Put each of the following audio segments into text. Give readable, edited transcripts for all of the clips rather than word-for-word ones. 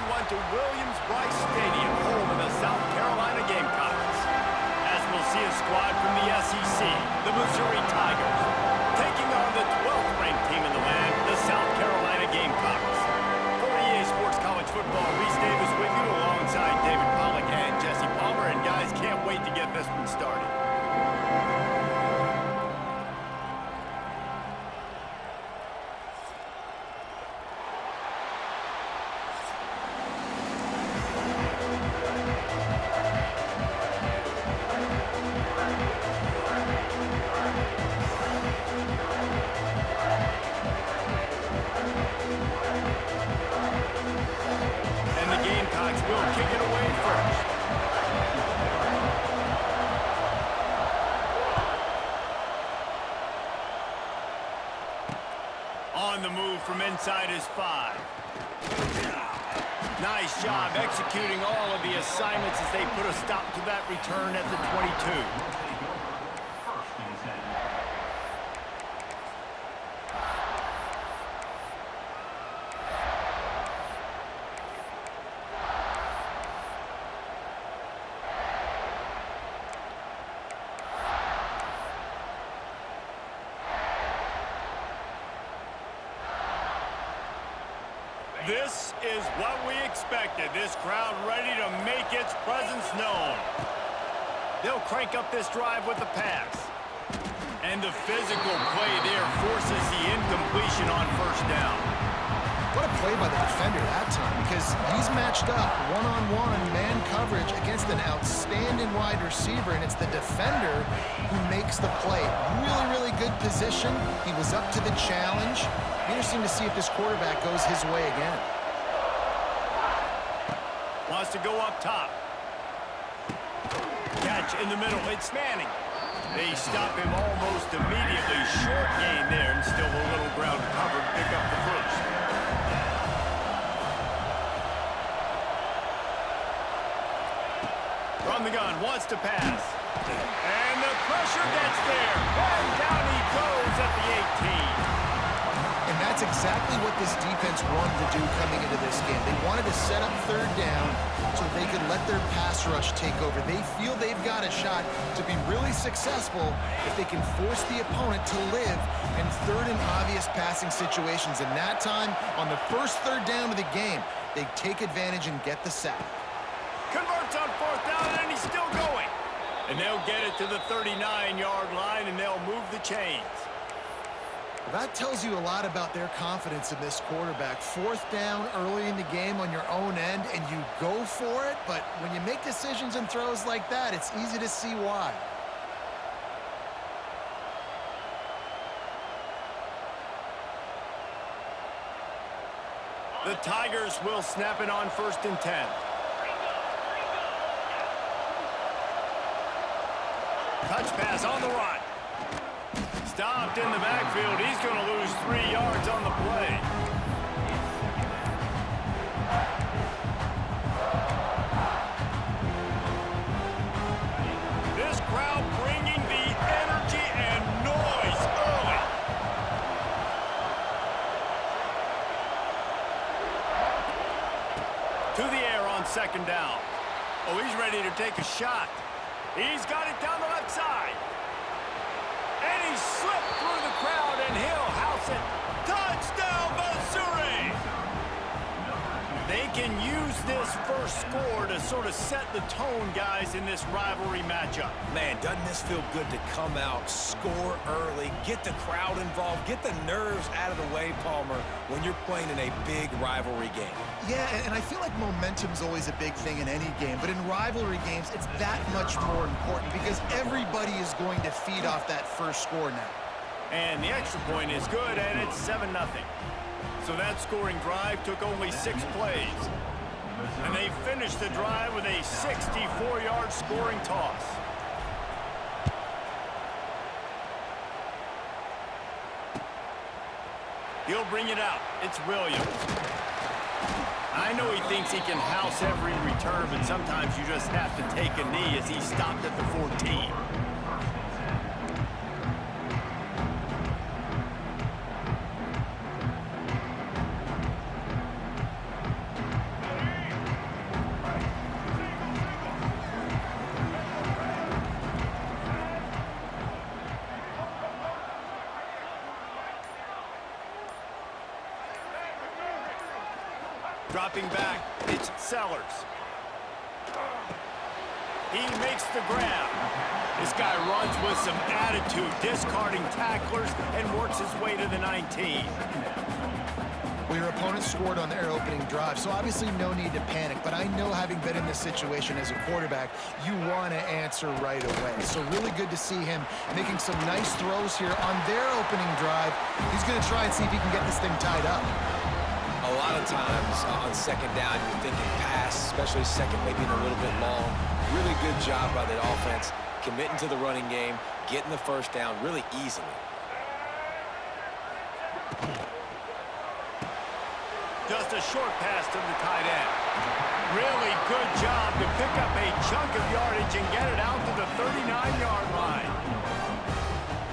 everyone to Williams-Brice Stadium, home of the South Carolina Gamecocks. As we'll see a squad from the SEC, the Missouri Tigers, taking on the 12th ranked team in the land, the South Carolina Gamecocks. For EA Sports College Football, Reese Davis with you alongside David Pollack and Jesse Palmer. And guys, can't wait to get this one started. On the move from inside his 5. Nice job executing all of the assignments as they put a stop to that return at the 22. This is what we expected. This crowd ready to make its presence known. They'll crank up this drive with the pass. And the physical play there forces the incompletion on first down. What a play by the defender that time, because he's matched up one-on-one man coverage against an outstanding wide receiver, and it's the defender who makes the play. Really, really good position. He was up to the challenge. Interesting to see if this quarterback goes his way again. Wants to go up top. Catch in the middle. It's Manning. They stop him almost immediately. Short gain there, and still a little ground covered. Pick up the first. From the gun, wants to pass. And the pressure gets there. And down he goes at the 18. And that's exactly what this defense wanted to do coming into this game. They wanted to set up third down so they could let their pass rush take over. They feel they've got a shot to be really successful if they can force the opponent to live in third and obvious passing situations. And that time, on the first third down of the game, they take advantage and get the sack. Converts on fourth down, and he's still going. And they'll get it to the 39-yard line, and they'll move the chains. That tells you a lot about their confidence in this quarterback. Fourth down early in the game on your own end, and you go for it, but when you make decisions and throws like that, it's easy to see why. The Tigers will snap it on 1st and 10. Touch pass on the run. Stopped in the backfield. He's going to lose 3 yards on the play. This crowd bringing the energy and noise early. To the air on 2nd down. Oh, he's ready to take a shot. He's got it down the left side. And he slipped through the crowd, and he'll house it. Touchdown, Missouri! They can use this first score to sort of set the tone, guys, in this rivalry matchup. Man, doesn't this feel good to come out, score early, get the crowd involved, get the nerves out of the way, Palmer, when you're playing in a big rivalry game. Yeah, and I feel like momentum's always a big thing in any game, but in rivalry games, it's that much more important because everybody is going to feed off that first score now. And the extra point is good, and it's 7-0. So that scoring drive took only 6 plays. And they finished the drive with a 64-yard scoring toss. He'll bring it out. It's Williams. I know he thinks he can house every return, but sometimes you just have to take a knee as he stopped at the 14. Dropping back, it's Sellers. He makes the grab. This guy runs with some attitude, discarding tacklers, and works his way to the 19. Well, your opponent scored on their opening drive, so obviously no need to panic. But I know, having been in this situation as a quarterback, you want to answer right away. So really good to see him making some nice throws here on their opening drive. He's going to try and see if he can get this thing tied up. A lot of times on second down, you're thinking pass, especially second, maybe a little bit long. Really good job by the offense, committing to the running game, getting the first down really easily. Just a short pass to the tight end. Really good job to pick up a chunk of yardage and get it out to the 39-yard line.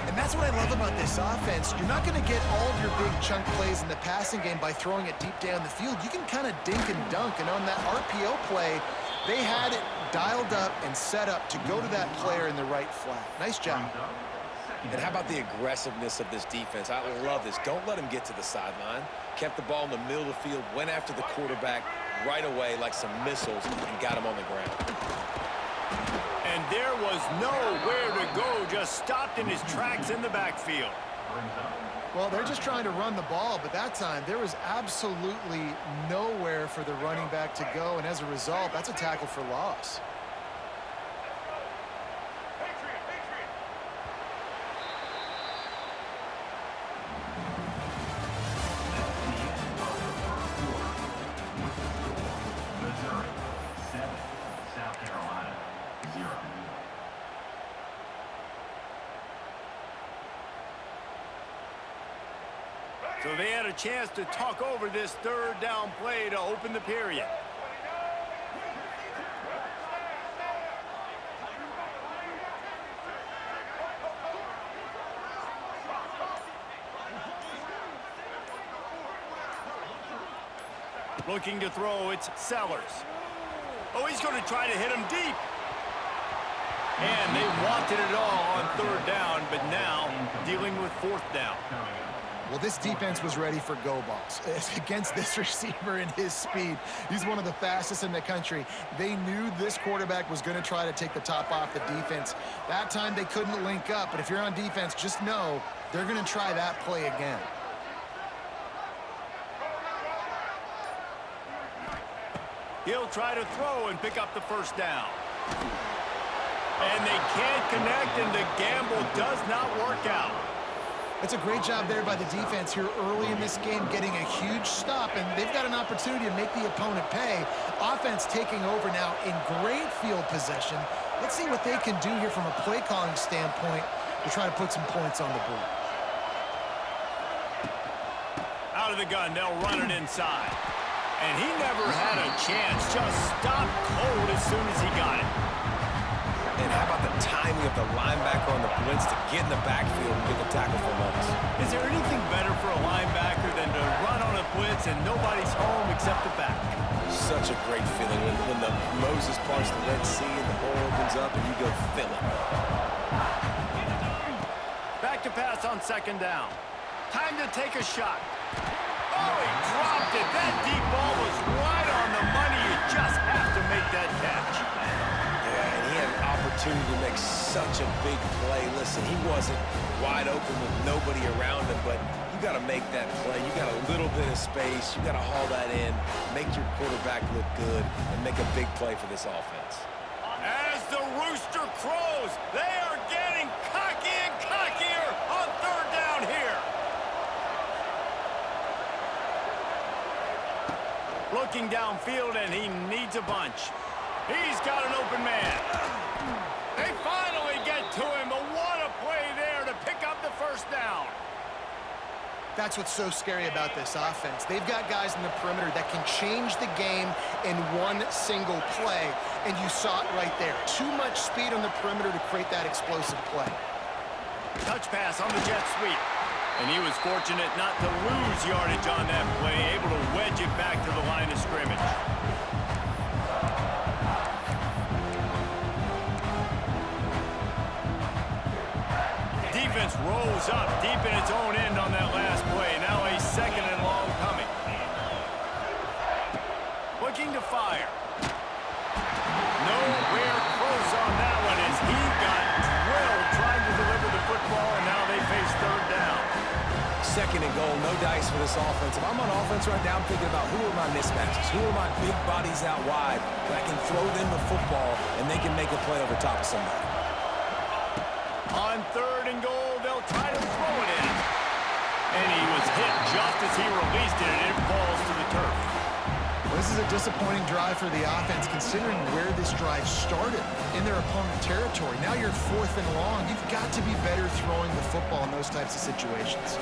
And that's what I love about this offense. You're not going to get all of your big chunk plays in the passing game by throwing it deep down the field. You can kind of dink and dunk, and on that RPO play, they had it dialed up and set up to go to that player in the right flat. Nice job. And how about the aggressiveness of this defense? I love this. Don't let him get to the sideline. Kept the ball in the middle of the field, went after the quarterback right away like some missiles, and got him on the ground. And there was nowhere to go, just stopped in his tracks in the backfield. Well, they're just trying to run the ball, but that time there was absolutely nowhere for the running back to go, and as a result, that's a tackle for loss. So they had a chance to talk over this third down play to open the period. Looking to throw, it's Sellers. Oh, he's going to try to hit him deep. And they wanted it all on third down, but now dealing with fourth down. Well, this defense was ready for go balls. Against this receiver and his speed, he's one of the fastest in the country. They knew this quarterback was going to try to take the top off the defense. That time they couldn't link up, but if you're on defense, just know they're going to try that play again. He'll try to throw and pick up the first down. And they can't connect, and the gamble does not work out. It's a great job there by the defense here early in this game, getting a huge stop, and they've got an opportunity to make the opponent pay. Offense taking over now in great field possession. Let's see what they can do here from a play calling standpoint to try to put some points on the board. Out of the gun, they'll run it inside. And he never had a chance, just stopped cold as soon as he got it. And how about the timing of the linebacker on the blitz to get in the backfield and get the tackle for loss? Is there anything better for a linebacker than to run on a blitz and nobody's home except the back? Such a great feeling when the Moses parts the Red Sea and the hole opens up and you go fill it. Back to pass on second down. Time to take a shot. Oh, he dropped it. That deep ball was right on the money. You just have to make that catch. Yeah, and he had an opportunity to make such a big play. Listen, he wasn't wide open with nobody around him, but you got to make that play. You got a little bit of space. You got to haul that in, make your quarterback look good, and make a big play for this offense. As the rooster crows, they are getting cocky and cockier on third down here. Looking downfield, and he needs a bunch. He's got an open man. They finally get to him, but what a play there to pick up the first down. That's what's so scary about this offense. They've got guys in the perimeter that can change the game in one single play, and you saw it right there. Too much speed on the perimeter to create that explosive play. Touch pass on the jet sweep. And he was fortunate not to lose yardage on that play, able to wedge it back to the line of scrimmage. Defense rolls up deep in its own end on that last play. Now a second and long coming. second and goal, no dice for this offense. If I'm on offense right now, I'm thinking about who are my mismatches, who are my big bodies out wide that I can throw them the football and they can make a play over top of somebody. On third and goal, they'll try to throw it in. And he was hit just as he released it, and it falls to the turf. Well, this is a disappointing drive for the offense, considering where this drive started in their opponent territory. Now you're fourth and long. You've got to be better throwing the football in those types of situations.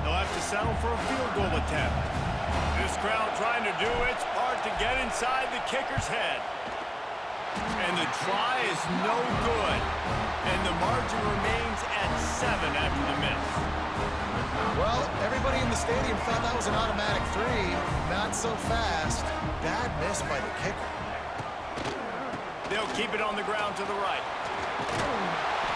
They'll have to settle for a field goal attempt. This crowd trying to do its part to get inside the kicker's head. And the try is no good. And the margin remains at 7 after the miss. Well, everybody in the stadium thought that was an automatic 3. Not so fast. Bad miss by the kicker. They'll keep it on the ground to the right.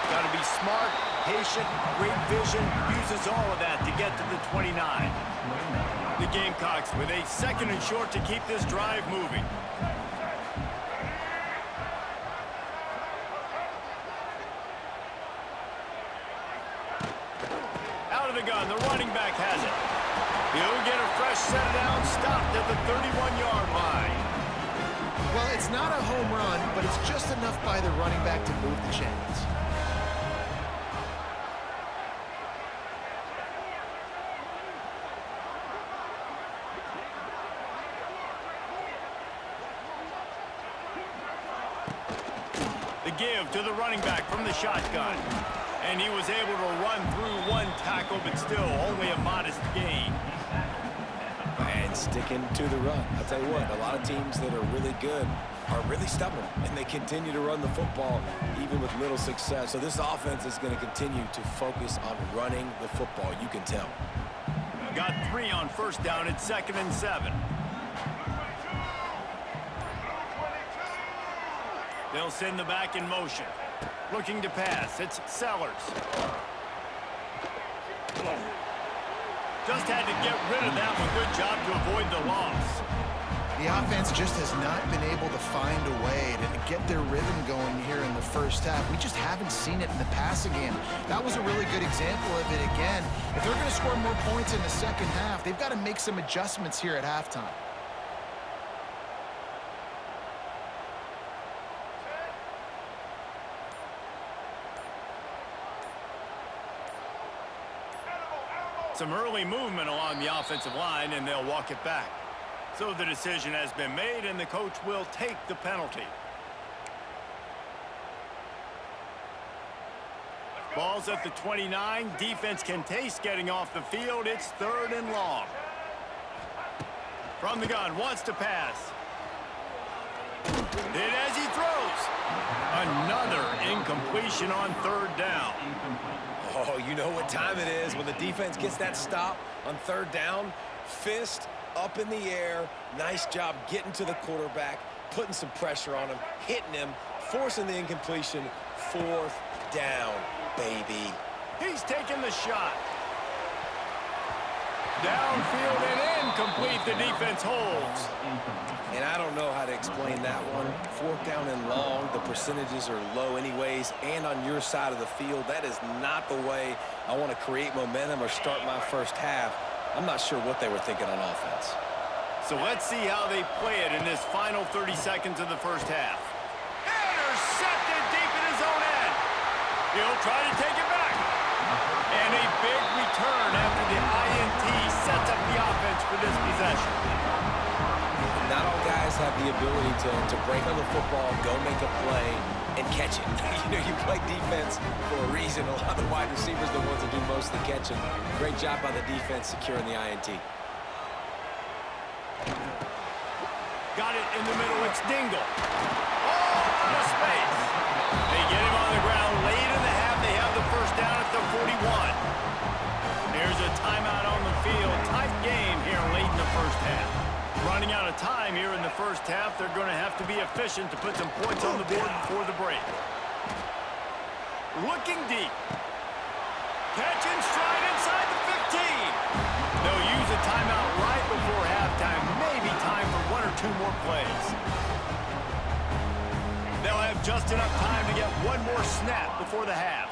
Got to be smart, patient, great vision. Uses all of that to get to the 29. The Gamecocks with a second and short to keep this drive moving. Out of the gun, the running back has it. He'll get a fresh set down, stopped at the 31-yard line. Well, it's not a home run, but it's just enough by the running back to move the chains. The give to the running back from the shotgun. And he was able to run through one tackle, but still only a modest gain. And sticking to the run. I'll tell you what, a lot of teams that are really good are really stubborn, and they continue to run the football even with little success. So this offense is going to continue to focus on running the football, you can tell. Got 3 on first down at 2nd and 7. They'll send the back in motion. Looking to pass. It's Sellers. Just had to get rid of that one. Good job to avoid the loss. The offense just has not been able to find a way to get their rhythm going here in the first half. We just haven't seen it in the passing game. That was a really good example of it again. If they're going to score more points in the second half, they've got to make some adjustments here at halftime. Some early movement along the offensive line, and they'll walk it back. So the decision has been made, and the coach will take the penalty. Ball's at the 29. Defense can taste getting off the field. It's 3rd and long. From the gun, wants to pass. And as he throws, another incompletion on 3rd down. Oh, you know what time it is when the defense gets that stop on 3rd down. Fist up in the air. Nice job getting to the quarterback, putting some pressure on him, hitting him, forcing the incompletion. 4th down, baby. He's taking the shot. Downfield and incomplete. The defense holds. And I don't know how to explain that one. 4th down and long. The percentages are low anyways. And on your side of the field, that is not the way I want to create momentum or start my first half. I'm not sure what they were thinking on offense. So let's see how they play it in this final 30 seconds of the first half. Intercepted deep in his own end. He'll try to take it back. And a big return after the INT sets up the offense for this possession. Not all guys have the ability to break on the football, go make a play, and catch it. You play defense for a reason. A lot of the wide receivers are the ones that do most of the catching. Great job by the defense securing the INT. Got it in the middle. It's Dingle. Oh, into space. They get him on the ground late in the half. They have the first down at the 41. There's a timeout on the field. Tight game here late in the first half. Running out of time here in the first half. They're going to have to be efficient to put some points on the board before the break. Looking deep. Catch in stride inside the 15. They'll use a timeout right before halftime. Maybe time for 1 or 2 more plays. They'll have just enough time to get one more snap before the half.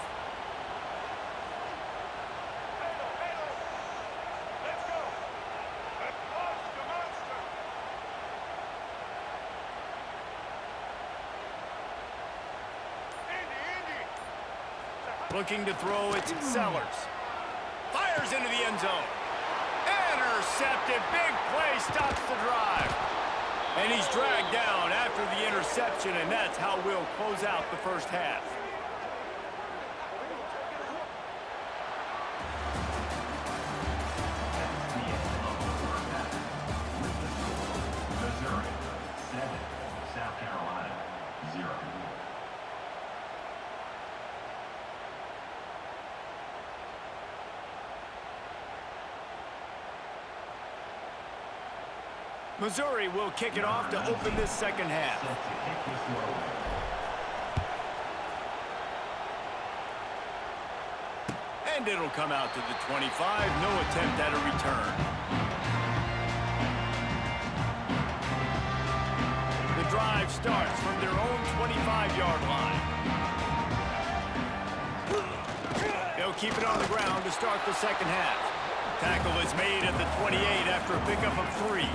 Looking to throw it, Sellers. Fires into the end zone. Intercepted. Big play stops the drive. And he's dragged down after the interception, and that's how we'll close out the first half. Missouri 7, South Carolina 0. Missouri will kick it off to open this second half. And it'll come out to the 25. No attempt at a return. The drive starts from their own 25-yard line. They'll keep it on the ground to start the second half. Tackle is made at the 28 after a pickup of 3.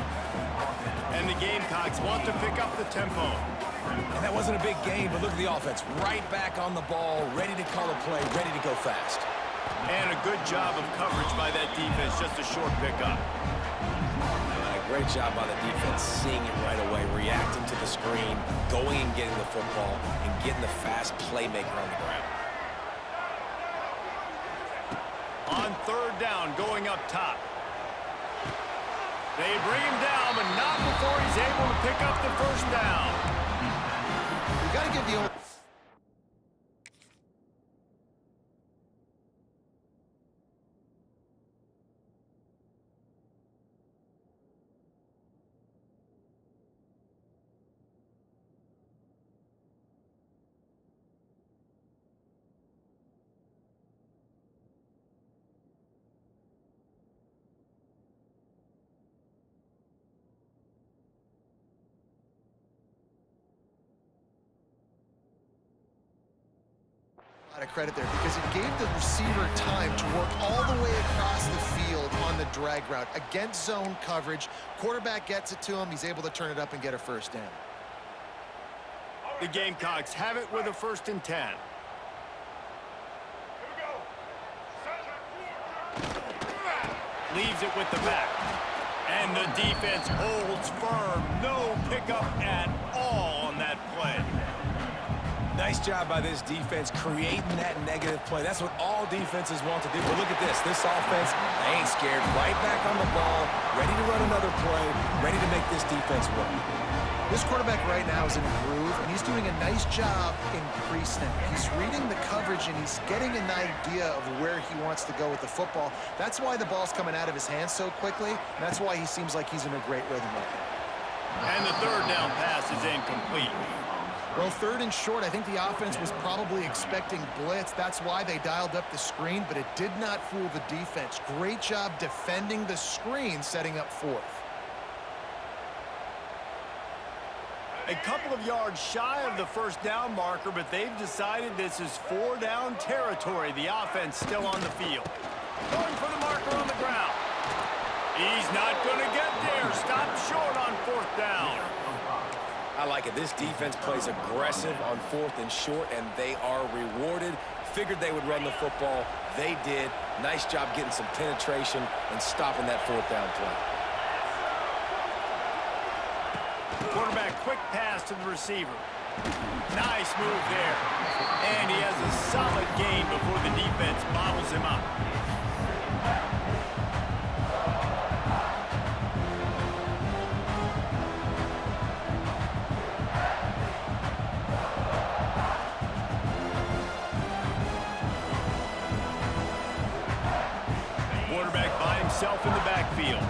And the Gamecocks want to pick up the tempo. And that wasn't a big gain, but look at the offense. Right back on the ball, ready to call a play, ready to go fast. And a good job of coverage by that defense, just a short pickup. Great job by the defense, seeing it right away, reacting to the screen, going and getting the football, and getting the fast playmaker on the ground. On third down, going up top. They bring him down, but not before he's able to pick up the first down. You got to give the old... A lot of credit there because it gave the receiver time to work all the way across the field on the drag route against zone coverage. Quarterback gets it to him. He's able to turn it up and get a first down. The Gamecocks have it with a 1st and 10. Leaves it with the back. And the defense holds firm. No pickup at all on that play. Nice job by this defense creating that negative play. That's what all defenses want to do. But look at this. This offense, they ain't scared. Right back on the ball, ready to run another play, ready to make this defense work. This quarterback right now is in a groove, and he's doing a nice job in pre-snap. He's reading the coverage, and he's getting an idea of where he wants to go with the football. That's why the ball's coming out of his hands so quickly, and that's why he seems like he's in a great rhythm right now. And the third down pass is incomplete. Well, 3rd and short, I think the offense was probably expecting blitz. That's why they dialed up the screen, but it did not fool the defense. Great job defending the screen, setting up 4th. A couple of yards shy of the first down marker, but they've decided this is 4-down territory. The offense still on the field. Going for the marker on the ground. He's not going to get there. Stopped short on 4th down. I like it. This defense plays aggressive on 4th and short, and they are rewarded. Figured they would run the football. They did. Nice job getting some penetration and stopping that 4th down play. Quarterback quick pass to the receiver. Nice move there. And he has a solid gain before the defense bottles him up. Quarterback by himself in the backfield.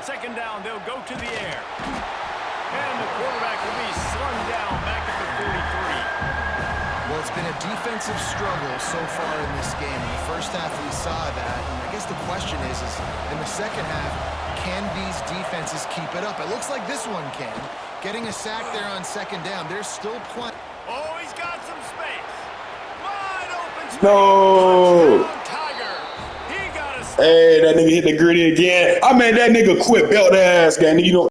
Second down, they'll go to the air. And the quarterback will be slung down back at the 43. Well, it's been a defensive struggle so far in this game. In the first half, we saw that. And I guess the question is in the second half, can these defenses keep it up? It looks like this one can. Getting a sack there on 2nd down. There's still plenty. Oh, he's got some space. Wide open space. No! Touchdown, Tiger. He got a Hey, that nigga hit the gritty again. I mean, that nigga quit belt ass, gang. You know.